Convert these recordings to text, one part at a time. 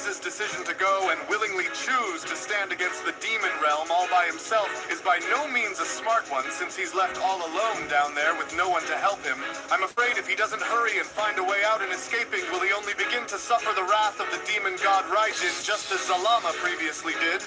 Frieza's decision to go and willingly choose to stand against the demon realm all by himself is by no means a smart one, since he's left all alone down there with no one to help him. I'm afraid if he doesn't hurry and find a way out in escaping, will he only begin to suffer the wrath of the demon god Raijin, just as Zalama previously did.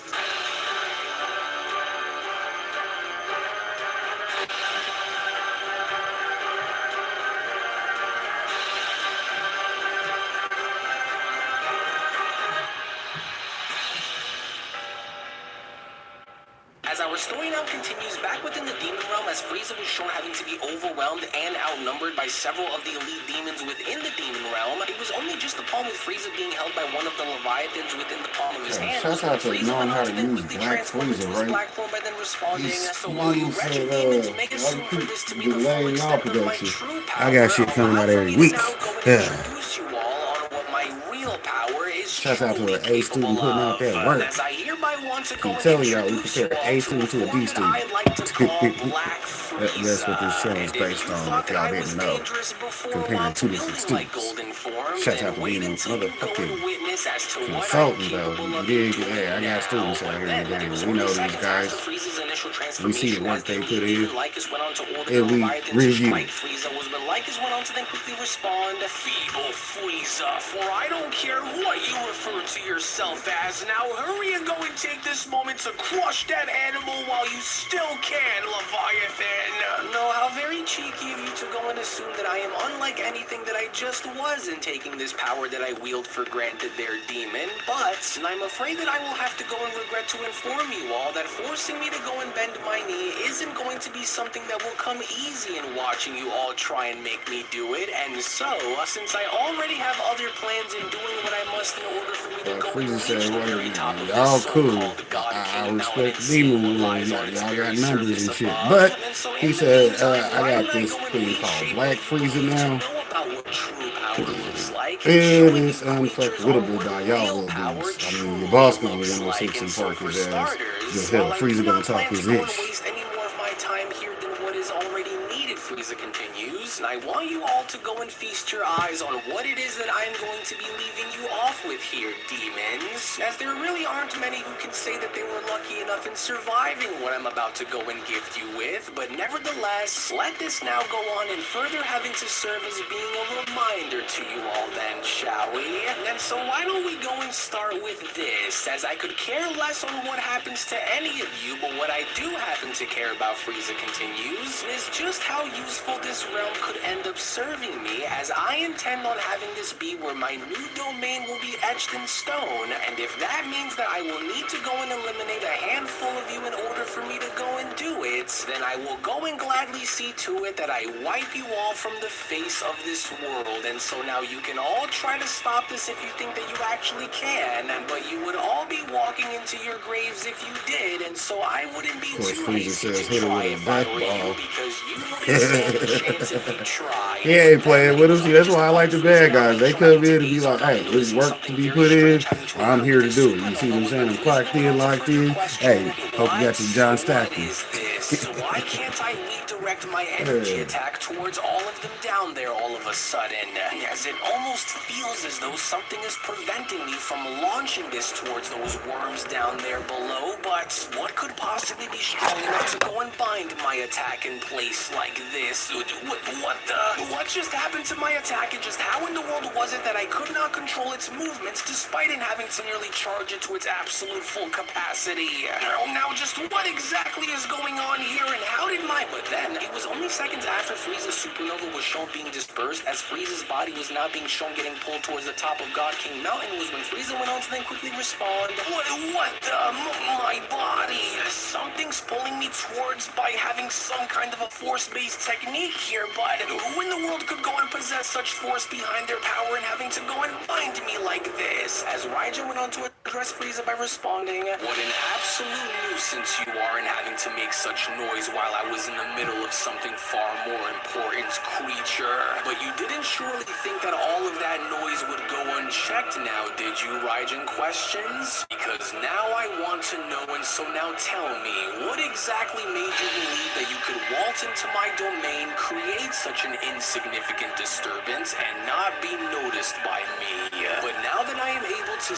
As our story now continues, back within the demon realm, as Frieza was shown having to be overwhelmed and outnumbered by several of the elite demons within the demon realm, it was only just the palm with Frieza being held by one of the Leviathans within the palm of his hand. Shouts out to knowing how to use Black Frieza, right? Black form by then responding, These so you wretched demons make assume for this to be the full extent of my true power. I got shit coming out every week. Yeah. Shouts out to an A student putting out that work. I'm telling y'all, we compare an A student to a D student. That's what this channel is based on, if y'all didn't know. Comparing two different students. Shouts out to being a motherfucking consultant, though. Yeah, I got students out here in the game. We know these guys. We see the work they put in. And we review. Lycus went on to then quickly respond, "Feeble Frieza, for I don't care what you refer to yourself as. Now hurry and go and take this moment to crush that animal while you still can, Leviathan." No, how very cheeky of you to go and assume that I am unlike anything that I just was in taking this power that I wield for granted there, demon. But I'm afraid that I will have to go and regret to inform you all that forcing me to go and bend my knee isn't going to be something that will come easy in watching you all try and make me do it. And so, since I already have other plans in doing what I must in order for me to go and reach the very top of this so-called God King respect the demon ones. Y'all got numbers and shit. But he said, I got this thing called Black Frieza now. And it's unfuckwittable by y'all little dudes. I mean, your boss gonna get on 6 and park his ass. Just hell, Frieza gonna talk his ish. Frieza continues, and I want you all to go and feast your eyes on what it is that I'm going to be leaving you off with here, demons. As there really aren't many who can say that they were lucky enough in surviving what I'm about to go and gift you with, but nevertheless, let this now go on and further having to serve as being a reminder to you all then, shall we? And so why don't we go and start with this, as I could care less on what happens to any of you, but what I do happen to care about, Frieza continues, is just how useful this realm could end up serving me, as I intend on having this be where my new domain will be etched in stone, and if that means that I will need to go and eliminate a handful of you in order for me to go and do it, then I will go and gladly see to it that I wipe you all from the face of this world. And so now you can all try to stop this if you think that you actually can, but you would all be walking into your graves if you did, and so I wouldn't be too hasty to try if I were you, because you wouldn't stand a chance if you try. He ain't playing with us. See, that's why I like the bad guys. They come in and be like, hey, there's work to be put in. I'm here to do it. You see what I'm saying? I'm clocked in, locked in. Hey, hope you got your John Stackton. Why can't I redirect my energy attack towards all of them down there all of a sudden? As it almost feels as though something is preventing me from launching this towards those worms down there below, but what could possibly be strong enough to go and bind my attack in place like this? What just happened to my attack, and just how in the world was it that I could not control its movements despite it having to nearly charge it to its absolute full capacity? Now just what exactly is going on here, and how did my... But then, it was only seconds after Frieza's supernova was shown being dispersed, as Frieza's body was now being shown getting pulled towards the top of God King Mountain, was when Frieza went on to then quickly respond, my body? Something's pulling me towards by having some kind of a force-based technique here, but who in the world could go and possess such force behind their power and having to go and bind me like this? As Raijin went on to address Frieza by responding, what an absolute nuisance you are in having to make such noise while I was in the middle of something far more important, creature. But you didn't surely think that all of that noise would go unchecked now, did you, Raijin questions? Because now I want to know, and so now tell me, what exactly made you believe that you could waltz into my domain, create such an insignificant disturbance, and not be noticed by me? But now that I am able to